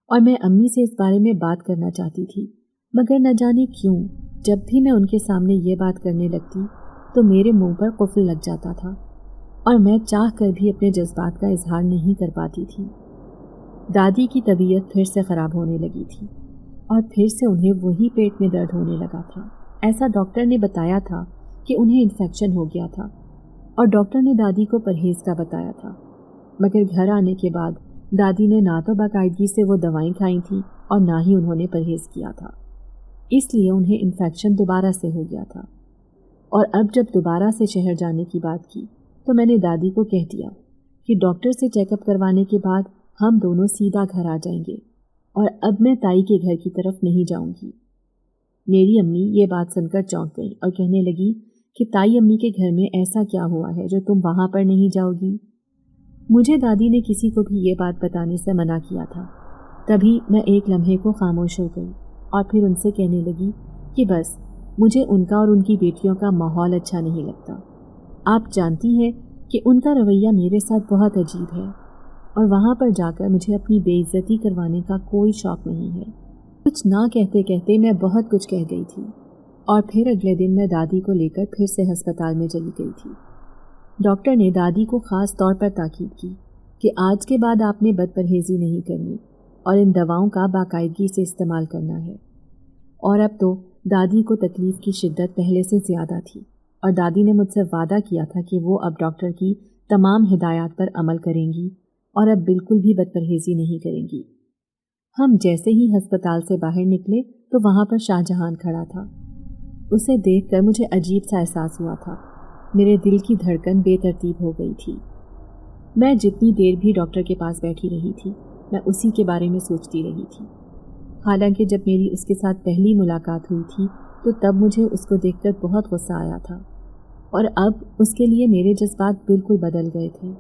और मैं अम्मी से इस बारे में बात करना चाहती थी, मगर न जाने क्यों जब भी मैं उनके सामने ये बात करने लगती तो मेरे मुंह पर कुफ्ल लग जाता था और मैं चाह कर भी अपने जज्बात का इजहार नहीं कर पाती थी। दादी की तबीयत फिर से ख़राब होने लगी थी और फिर से उन्हें वही पेट में दर्द होने लगा था। ऐसा डॉक्टर ने बताया था कि उन्हें इन्फेक्शन हो गया था और डॉक्टर ने दादी को परहेज़ का बताया था, मगर घर आने के बाद दादी ने ना तो बाकायदगी से वो दवाएं खाई थी और ना ही उन्होंने परहेज़ किया था। इसलिए उन्हें इन्फेक्शन दोबारा से हो गया था और अब जब दोबारा से शहर जाने की बात की तो मैंने दादी को कह दिया कि डॉक्टर से चेकअप करवाने के बाद हम दोनों सीधा घर आ जाएंगे और अब मैं ताई के घर की तरफ नहीं जाऊंगी। मेरी अम्मी ये बात सुनकर चौंक गई और कहने लगी कि ताई अम्मी के घर में ऐसा क्या हुआ है जो तुम वहाँ पर नहीं जाओगी। मुझे दादी ने किसी को भी ये बात बताने से मना किया था। तभी मैं एक लम्हे को खामोश हो गई और फिर उनसे कहने लगी कि बस मुझे उनका और उनकी बेटियों का माहौल अच्छा नहीं लगता। आप जानती हैं कि उनका रवैया मेरे साथ बहुत अजीब है और वहाँ पर जाकर मुझे अपनी बेइज्जती करवाने का कोई शौक़ नहीं है। कुछ ना कहते कहते मैं बहुत कुछ कह गई थी और फिर अगले दिन मैं दादी को लेकर फिर से अस्पताल में चली गई थी। डॉक्टर ने दादी को ख़ास तौर पर ताकीद की कि आज के बाद आपने बदपरहेज़ी नहीं करनी और इन दवाओं का बाकायदगी से इस्तेमाल करना है। और अब तो दादी को तकलीफ़ की शिद्दत पहले से ज़्यादा थी और दादी ने मुझसे वादा किया था कि वो अब डॉक्टर की तमाम हिदायत पर अमल करेंगी और अब बिल्कुल भी बदपरहेज़ी नहीं करेंगी। हम जैसे ही अस्पताल से बाहर निकले तो वहाँ पर शाहजहान खड़ा था। उसे देखकर मुझे अजीब सा एहसास हुआ था। मेरे दिल की धड़कन बेतरतीब हो गई थी। मैं जितनी देर भी डॉक्टर के पास बैठी रही थी मैं उसी के बारे में सोचती रही थी। हालांकि जब मेरी उसके साथ पहली मुलाकात हुई थी तो तब मुझे उसको देखकर बहुत गुस्सा आया था और अब उसके लिए मेरे जज्बात बिल्कुल बदल गए थे।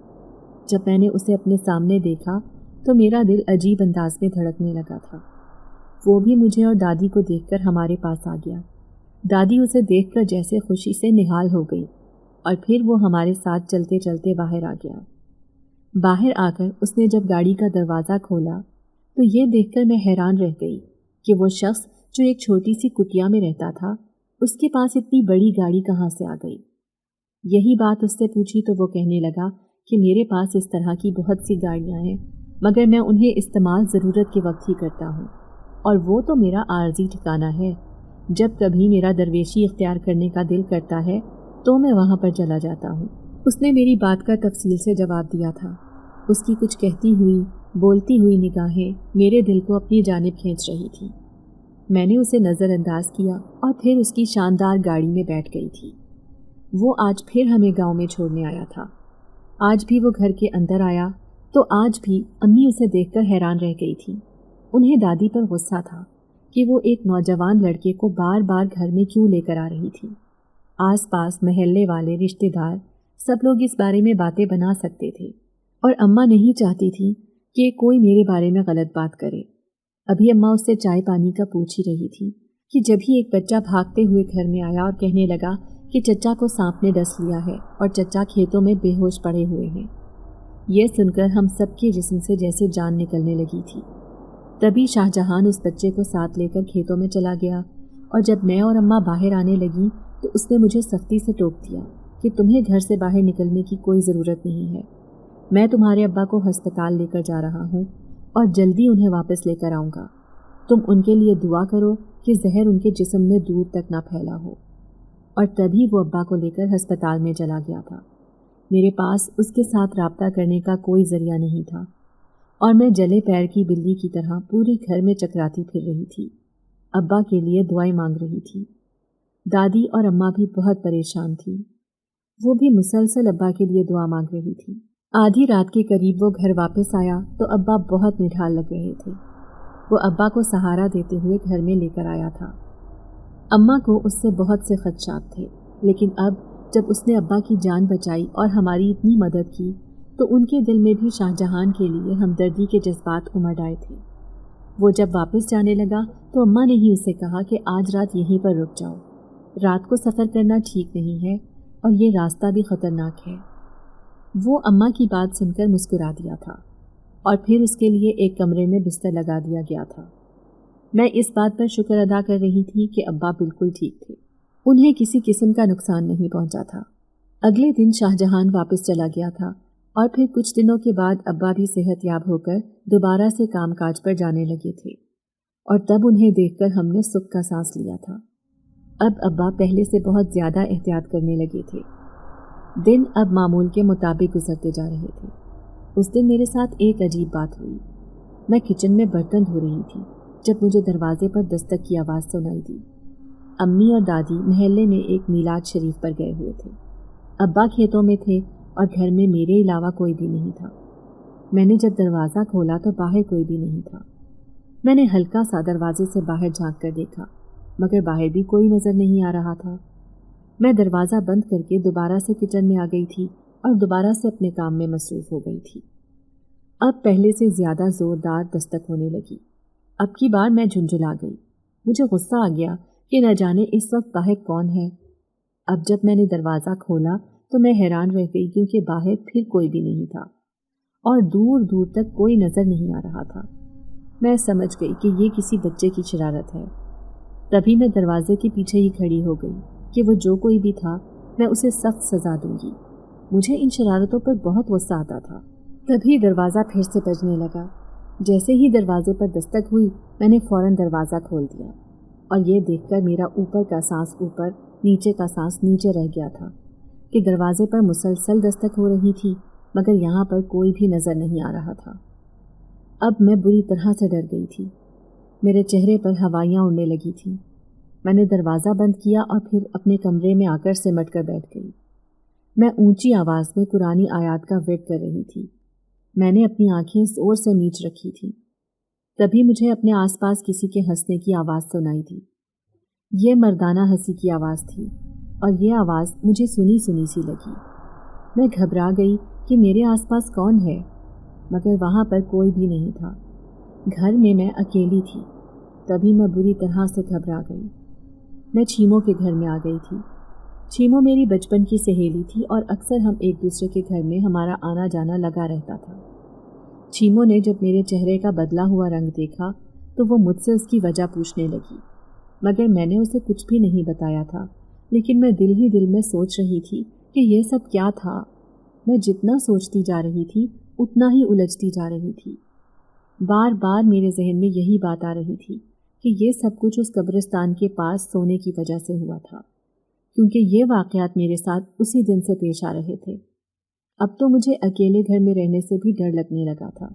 जब मैंने उसे अपने सामने देखा तो मेरा दिल अजीब अंदाज में धड़कने लगा था। वो भी मुझे और दादी को देखकर हमारे पास आ गया। दादी उसे देखकर जैसे खुशी से निहाल हो गई और फिर वो हमारे साथ चलते चलते बाहर आ गया। बाहर आकर उसने जब गाड़ी का दरवाज़ा खोला तो ये देखकर मैं हैरान रह गई कि वो शख्स जो एक छोटी सी कुटिया में रहता था उसके पास इतनी बड़ी गाड़ी कहाँ से आ गई। यही बात उससे पूछी तो वो कहने लगा कि मेरे पास इस तरह की बहुत सी गाड़ियाँ हैं मगर मैं उन्हें इस्तेमाल ज़रूरत के वक्त ही करता हूँ और वो तो मेरा आर्जी ठिकाना है। जब कभी मेरा दरवेशी इख्तियार करने का दिल करता है तो मैं वहाँ पर चला जाता हूँ। उसने मेरी बात का तफसील से जवाब दिया था। उसकी कुछ कहती हुई बोलती हुई निगाहें मेरे दिल को अपनी जानिब खींच रही थी। मैंने उसे नज़रअंदाज किया और फिर उसकी शानदार गाड़ी में बैठ गई थी। वो आज फिर हमें गांव में छोड़ने आया था। आज भी वो घर के अंदर आया तो आज भी अम्मी उसे देखकर हैरान रह गई थी। उन्हें दादी पर गुस्सा था कि वो एक नौजवान लड़के को बार बार घर में क्यों लेकर आ रही थी। आसपास महल्ले वाले रिश्तेदार सब लोग इस बारे में बातें बना सकते थे और अम्मा नहीं चाहती थी कि कोई मेरे बारे में गलत बात करे। अभी अम्मा उससे चाय पानी का पूछ ही रही थी कि जब ही एक बच्चा भागते हुए घर में आया और कहने लगा कि चचा को सांप ने डस लिया है और चचा खेतों में बेहोश पड़े हुए हैं। यह सुनकर हम सबके जिस्म से जैसे जान निकलने लगी थी। तभी शाहजहान उस बच्चे को साथ लेकर खेतों में चला गया और जब मैं और अम्मा बाहर आने लगी तो उसने मुझे सख्ती से टोक दिया कि तुम्हें घर से बाहर निकलने की कोई ज़रूरत नहीं है। मैं तुम्हारे अब्बा को अस्पताल लेकर जा रहा हूँ और जल्दी उन्हें वापस लेकर आऊँगा। तुम उनके लिए दुआ करो कि जहर उनके जिस्म में दूर तक ना फैला हो। और तभी वो अब्बा को लेकर अस्पताल में चला गया था। मेरे पास उसके साथ राब्ता करने का कोई ज़रिया नहीं था और मैं जले पैर की बिल्ली की तरह पूरे घर में चकराती फिर रही थी। अब्बा के लिए दुआएं मांग रही थी। दादी और अम्मा भी बहुत परेशान थी। वो भी मुसलसल अब्बा के लिए दुआ मांग रही थी। आधी रात के करीब वो घर वापस आया तो अब्बा बहुत निढाल लग रहे थे। वो अब्बा को सहारा देते हुए घर में लेकर आया था। अम्मा को उससे बहुत से खदशात थे, लेकिन अब जब उसने अब्बा की जान बचाई और हमारी इतनी मदद की तो उनके दिल में भी शाहजहान के लिए हमदर्दी के जज्बात उमड़ आए थे। वो जब वापस जाने लगा तो अम्मा ने ही उसे कहा कि आज रात यहीं पर रुक जाओ। रात को सफ़र करना ठीक नहीं है और ये रास्ता भी ख़तरनाक है। वो अम्मा की बात सुनकर मुस्कुरा दिया था और फिर उसके लिए एक कमरे में बिस्तर लगा दिया गया था। मैं इस बात पर शुक्र अदा कर रही थी कि अब्बा बिल्कुल ठीक थे। उन्हें किसी किस्म का नुकसान नहीं पहुंचा था। अगले दिन शाहजहान वापस चला गया था और फिर कुछ दिनों के बाद अब्बा भी सेहतयाब होकर दोबारा से कामकाज पर जाने लगे थे और तब उन्हें देखकर हमने सुख का सांस लिया था। अब अब्बा पहले से बहुत ज़्यादा एहतियात करने लगे थे। दिन अब मामूल के मुताबिक गुजरते जा रहे थे। उस दिन मेरे साथ एक अजीब बात हुई। मैं किचन में बर्तन धो रही थी जब मुझे दरवाजे पर दस्तक की आवाज़ सुनाई दी। अम्मी और दादी महल्ले में एक मीलाद शरीफ पर गए हुए थे। अब्बा खेतों में थे और घर में मेरे अलावा कोई भी नहीं था। मैंने जब दरवाज़ा खोला तो बाहर कोई भी नहीं था। मैंने हल्का सा दरवाजे से बाहर झांक कर देखा, मगर बाहर भी कोई नज़र नहीं आ रहा था। मैं दरवाज़ा बंद करके दोबारा से किचन में आ गई थी और दोबारा से अपने काम में मसरूफ़ हो गई थी। अब पहले से ज़्यादा ज़ोरदार दस्तक होने लगी। अब की बार मैं झुंझुला गई। मुझे गुस्सा आ गया कि न जाने इस वक्त बाहर कौन है। अब जब मैंने दरवाज़ा खोला तो मैं हैरान रह गई क्योंकि बाहर फिर कोई भी नहीं था और दूर दूर तक कोई नज़र नहीं आ रहा था। मैं समझ गई कि ये किसी बच्चे की शरारत है। तभी मैं दरवाजे के पीछे ही खड़ी हो गई कि वो जो कोई भी था मैं उसे सख्त सज़ा दूंगी। मुझे इन शरारतों पर बहुत गुस्सा आता था। तभी दरवाज़ा फिर से बजने लगा। जैसे ही दरवाजे पर दस्तक हुई मैंने फ़ौरन दरवाज़ा खोल दिया और ये देखकर मेरा ऊपर का सांस ऊपर, नीचे का सांस नीचे रह गया था कि दरवाजे पर मुसलसल दस्तक हो रही थी, मगर यहाँ पर कोई भी नज़र नहीं आ रहा था। अब मैं बुरी तरह से डर गई थी। मेरे चेहरे पर हवाइयाँ उड़ने लगी थी। मैंने दरवाज़ा बंद किया और फिर अपने कमरे में आकर सिमट कर बैठ गई। मैं ऊंची आवाज़ में कुरानी आयात का विर्द कर रही थी। मैंने अपनी आंखें जोर से मीच रखी थी। तभी मुझे अपने आसपास किसी के हंसने की आवाज़ सुनाई दी। ये मर्दाना हंसी की आवाज़ थी और ये आवाज़ मुझे सुनी सुनी सी लगी। मैं घबरा गई कि मेरे आसपास कौन है, मगर वहाँ पर कोई भी नहीं था। घर में मैं अकेली थी। तभी मैं बुरी तरह से घबरा गई। मैं छीमों के घर में आ गई थी। छीमो मेरी बचपन की सहेली थी और अक्सर हम एक दूसरे के घर में हमारा आना जाना लगा रहता था। छीमो ने जब मेरे चेहरे का बदला हुआ रंग देखा तो वो मुझसे उसकी वजह पूछने लगी, मगर मैंने उसे कुछ भी नहीं बताया था। लेकिन मैं दिल ही दिल में सोच रही थी कि यह सब क्या था। मैं जितना सोचती जा रही थी उतना ही उलझती जा रही थी। बार बार मेरे जहन में यही बात आ रही थी कि ये सब कुछ उस कब्रिस्तान के पास सोने की वजह से हुआ था, क्योंकि ये वाक़यात मेरे साथ उसी दिन से पेश आ रहे थे। अब तो मुझे अकेले घर में रहने से भी डर लगने लगा था।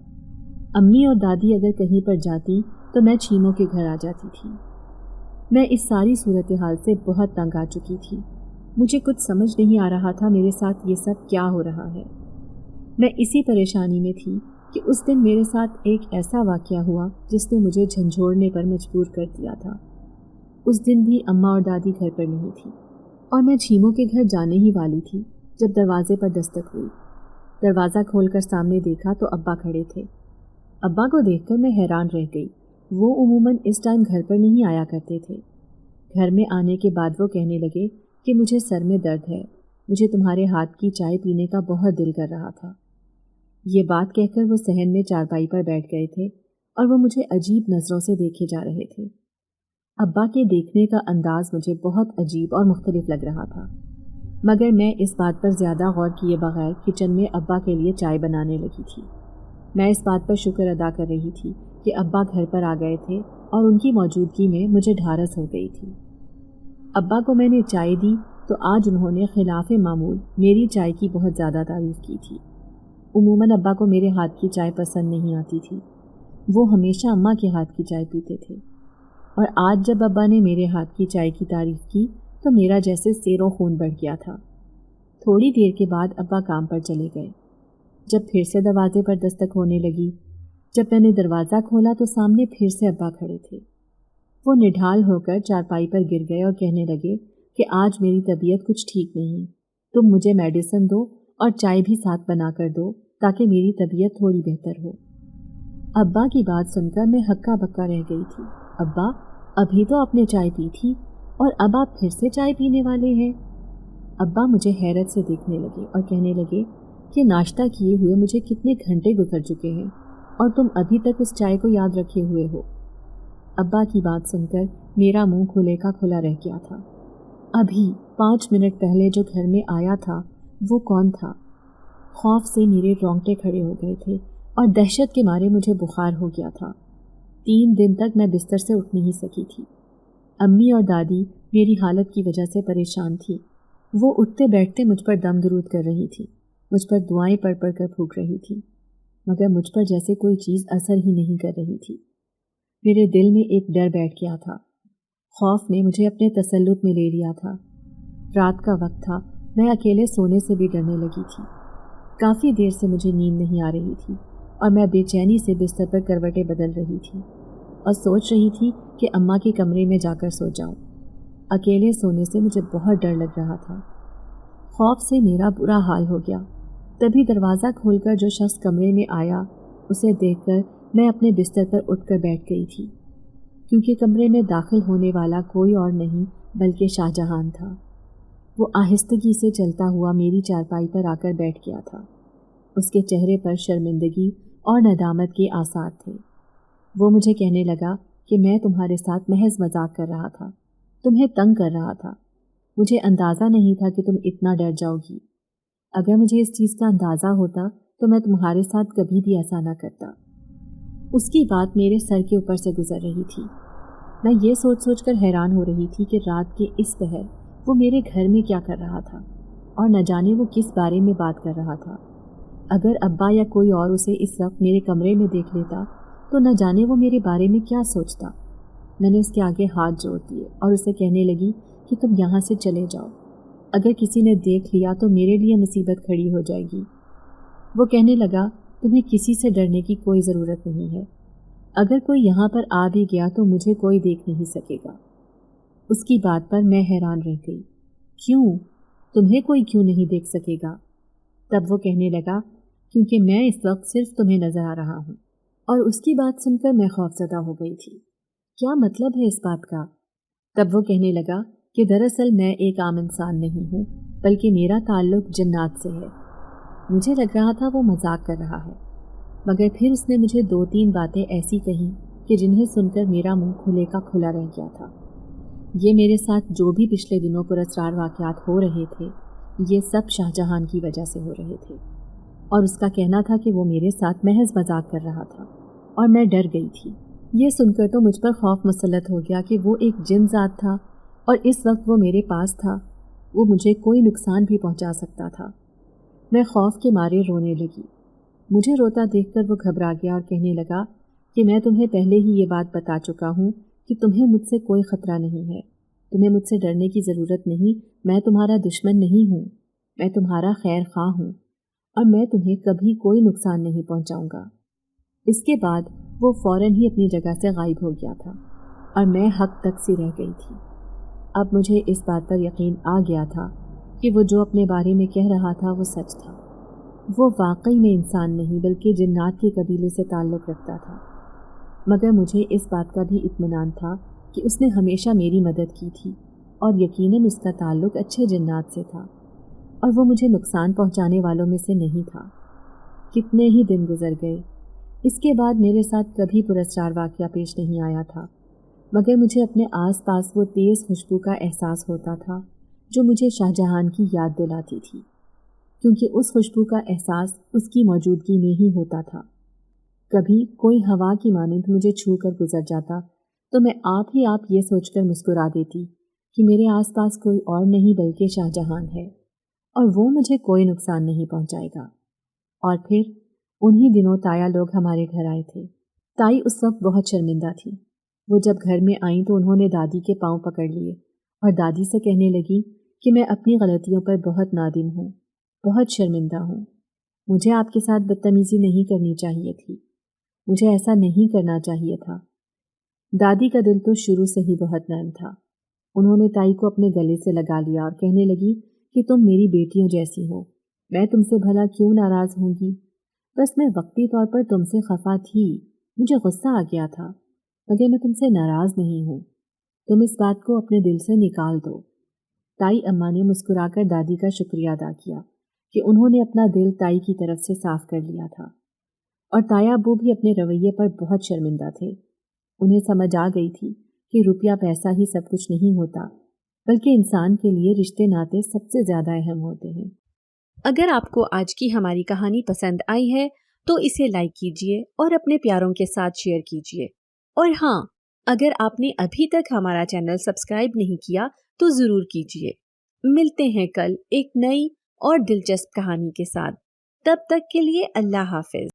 अम्मी और दादी अगर कहीं पर जाती तो मैं छीमों के घर आ जाती थी। मैं इस सारी सूरत हाल से बहुत तंग आ चुकी थी। मुझे कुछ समझ नहीं आ रहा था मेरे साथ ये सब क्या हो रहा है। मैं इसी परेशानी में थी कि उस दिन मेरे साथ एक ऐसा वाक़या हुआ जिसने मुझे झंझोड़ने पर मजबूर कर दिया था। उस दिन भी अम्मा और दादी घर पर नहीं थी और मैं छीमों के घर जाने ही वाली थी जब दरवाजे पर दस्तक हुई। दरवाज़ा खोलकर सामने देखा तो अब्बा खड़े थे। अब्बा को देखकर मैं हैरान रह गई। वो उमूमन इस टाइम घर पर नहीं आया करते थे। घर में आने के बाद वो कहने लगे कि मुझे सर में दर्द है, मुझे तुम्हारे हाथ की चाय पीने का बहुत दिल कर रहा था। ये बात कहकर वो सहन में चारपाई पर बैठ गए थे और वो मुझे अजीब नज़रों से देखे जा रहे थे। अब्बा के देखने का अंदाज़ मुझे बहुत अजीब और मुख्तलिफ लग रहा था, मगर मैं इस बात पर ज़्यादा गौर किए बगैर किचन में अब्बा के लिए चाय बनाने लगी थी। मैं इस बात पर शुक्र अदा कर रही थी कि अब्बा घर पर आ गए थे और उनकी मौजूदगी में मुझे ढारस हो गई थी। अब्बा को मैंने चाय दी तो आज उन्होंने खिलाफ़े मामूल मेरी चाय की बहुत ज़्यादा तारीफ़ की थी। उमूमन अब्बा को मेरे हाथ की चाय पसंद नहीं आती थी, वो हमेशा अम्मा के हाथ की चाय पीते थे। और आज जब अब्बा ने मेरे हाथ की चाय की तारीफ़ की तो मेरा जैसे सेरों खून बढ़ गया था। थोड़ी देर के बाद अब्बा काम पर चले गए। जब फिर से दरवाजे पर दस्तक होने लगी, जब मैंने दरवाज़ा खोला तो सामने फिर से अब्बा खड़े थे। वो निढाल होकर चारपाई पर गिर गए और कहने लगे कि आज मेरी तबीयत कुछ ठीक नहीं, तुम मुझे मेडिसिन दो और चाय भी साथ बना कर दो ताकि मेरी तबीयत थोड़ी बेहतर हो। अब्बा की बात सुनकर मैं हक्का बक्का रह गई थी। अब्बा, अभी तो आपने चाय पी थी और अब आप फिर से चाय पीने वाले हैं। अब्बा मुझे हैरत से देखने लगे और कहने लगे कि नाश्ता किए हुए मुझे कितने घंटे गुजर चुके हैं और तुम अभी तक उस चाय को याद रखे हुए हो। अब्बा की बात सुनकर मेरा मुंह खुले का खुला रह गया था। अभी 5 मिनट पहले जो घर में आया था वो कौन था? खौफ से मेरे रोंगटे खड़े हो गए थे और दहशत के मारे मुझे बुखार हो गया था। 3 दिन तक मैं बिस्तर से उठ नहीं सकी थी। अम्मी और दादी मेरी हालत की वजह से परेशान थी। वो उठते बैठते मुझ पर दम दरूद कर रही थी, मुझ पर दुआएं पढ़ पढ़ कर फूंक रही थी, मगर मुझ पर जैसे कोई चीज़ असर ही नहीं कर रही थी। मेरे दिल में एक डर बैठ गया था। खौफ ने मुझे अपने तसल्लुत में ले लिया था। रात का वक्त था, मैं अकेले सोने से भी डरने लगी थी। काफ़ी देर से मुझे नींद नहीं आ रही थी और मैं बेचैनी से बिस्तर पर करवटें बदल रही थी और सोच रही थी कि अम्मा के कमरे में जाकर सो जाऊं। अकेले सोने से मुझे बहुत डर लग रहा था। खौफ से मेरा बुरा हाल हो गया। तभी दरवाज़ा खोलकर जो शख्स कमरे में आया, उसे देखकर मैं अपने बिस्तर पर उठकर बैठ गई थी, क्योंकि कमरे में दाखिल होने वाला कोई और नहीं बल्कि शाहजहां था। वो आहिस्तगी से चलता हुआ मेरी चारपाई पर आकर बैठ गया था। उसके चेहरे पर शर्मिंदगी और नदामत के आसार थे। वो मुझे कहने लगा कि मैं तुम्हारे साथ महज मजाक कर रहा था, तुम्हें तंग कर रहा था। मुझे अंदाज़ा नहीं था कि तुम इतना डर जाओगी। अगर मुझे इस चीज़ का अंदाज़ा होता तो मैं तुम्हारे साथ कभी भी ऐसा न करता। उसकी बात मेरे सर के ऊपर से गुजर रही थी। मैं ये सोच कर हैरान हो रही थी कि रात के इस पहर वो मेरे घर में क्या कर रहा था और न जाने वो किस बारे में बात कर रहा था। अगर अब्बा या कोई और उसे इस वक्त मेरे कमरे में देख लेता तो न जाने वो मेरे बारे में क्या सोचता। मैंने उसके आगे हाथ जोड़ दिए और उसे कहने लगी कि तुम यहाँ से चले जाओ, अगर किसी ने देख लिया तो मेरे लिए मुसीबत खड़ी हो जाएगी। वो कहने लगा, तुम्हें किसी से डरने की कोई ज़रूरत नहीं है। अगर कोई यहाँ पर आ भी गया तो मुझे कोई देख नहीं सकेगा। उसकी बात पर मैं हैरान रह गई। क्यों? तुम्हें कोई क्यों नहीं देख सकेगा? तब वो कहने लगा, क्योंकि मैं इस वक्त सिर्फ तुम्हें नज़र आ रहा हूँ। और उसकी बात सुनकर मैं खौफज़दा हो गई थी। क्या मतलब है इस बात का? तब वो कहने लगा कि दरअसल मैं एक आम इंसान नहीं हूँ, बल्कि मेरा ताल्लुक़ जन्नात से है। मुझे लग रहा था वो मजाक कर रहा है, मगर फिर उसने मुझे 2-3 बातें ऐसी कही कि जिन्हें सुनकर मेरा मुंह खुले का खुला रह गया था। ये मेरे साथ जो भी पिछले दिनों पुरस्कार वाक़यात हो रहे थे, ये सब शाहजहां की वजह से हो रहे थे और उसका कहना था कि वो मेरे साथ महज मजाक कर रहा था और मैं डर गई थी। ये सुनकर तो मुझ पर खौफ मुसल्लत हो गया कि वो एक जिन ज़ात था और इस वक्त वो मेरे पास था। वो मुझे कोई नुकसान भी पहुंचा सकता था। मैं खौफ के मारे रोने लगी। मुझे रोता देखकर वो घबरा गया और कहने लगा कि मैं तुम्हें पहले ही ये बात बता चुका हूँ कि तुम्हें मुझसे कोई ख़तरा नहीं है, तुम्हें मुझसे डरने की ज़रूरत नहीं। मैं तुम्हारा दुश्मन नहीं हूँ, मैं तुम्हारा खैर ख़्वाह हूँ और मैं तुम्हें कभी कोई नुकसान नहीं पहुँचाऊँगा। इसके बाद वो फ़ौरन ही अपनी जगह से गायब हो गया था और मैं हक तक सी रह गई थी। अब मुझे इस बात पर यकीन आ गया था कि वो जो अपने बारे में कह रहा था वो सच था। وہ واقعی میں انسان نہیں بلکہ جنات کے قبیلے سے تعلق رکھتا تھا، مگر مجھے اس بات کا بھی اطمینان تھا کہ اس نے ہمیشہ میری مدد کی تھی اور یقیناً اس کا تعلق اچھے جنات سے تھا اور وہ مجھے نقصان پہنچانے والوں میں سے نہیں تھا۔ کتنے ہی دن گزر گئے، اس کے بعد میرے ساتھ کبھی پراسرار واقعہ پیش نہیں آیا تھا، مگر مجھے اپنے آس پاس وہ تیز خوشبو کا احساس ہوتا تھا جو مجھے شاہ جہان کی یاد دلاتی تھی، کیونکہ اس خوشبو کا احساس اس کی موجودگی میں ہی ہوتا تھا۔ کبھی کوئی ہوا کی مانند مجھے چھو کر گزر جاتا تو میں آپ یہ سوچ کر مسکرا دیتی کہ میرے آس پاس کوئی اور نہیں بلکہ شاہ جہان ہے اور وہ مجھے کوئی نقصان نہیں پہنچائے گا۔ اور پھر انہی دنوں تایا لوگ ہمارے گھر آئے تھے۔ تائی اس وقت بہت شرمندہ تھی۔ وہ جب گھر میں آئیں تو انہوں نے دادی کے پاؤں پکڑ لیے اور دادی سے کہنے لگی کہ میں اپنی غلطیوں پر بہت نادم ہوں، بہت شرمندہ ہوں۔ مجھے آپ کے ساتھ بدتمیزی نہیں کرنی چاہیے تھی، مجھے ایسا نہیں کرنا چاہیے تھا۔ دادی کا دل تو شروع سے ہی بہت نرم تھا۔ انہوں نے تائی کو اپنے گلے سے لگا لیا اور کہنے لگی کہ تم میری بیٹیوں جیسی ہو، میں تم سے بھلا کیوں ناراض ہوں گی؟ بس میں وقتی طور پر تم سے خفا تھی، مجھے غصہ آ گیا تھا، مگر میں تم سے ناراض نہیں ہوں۔ تم اس بات کو اپنے دل سے نکال دو۔ تائی اماں نے مسکرا کر دادی کا شکریہ ادا کیا کہ انہوں نے اپنا دل تائی کی طرف سے صاف کر لیا تھا، اور تایا ابو بھی اپنے رویے پر بہت شرمندہ تھے۔ انہیں سمجھ آ گئی تھی کہ روپیہ پیسہ ہی سب کچھ نہیں ہوتا، بلکہ انسان کے لیے رشتے ناطے سب سے زیادہ اہم ہوتے ہیں۔ اگر آپ کو آج کی ہماری کہانی پسند آئی ہے تو اسے لائک کیجیے اور اپنے پیاروں کے ساتھ شیئر کیجیے، اور ہاں، اگر آپ نے ابھی تک ہمارا چینل سبسکرائب نہیں کیا تو ضرور کیجیے۔ ملتے ہیں کل ایک نئی اور دلچسپ کہانی کے ساتھ، تب تک کے لیے اللہ حافظ۔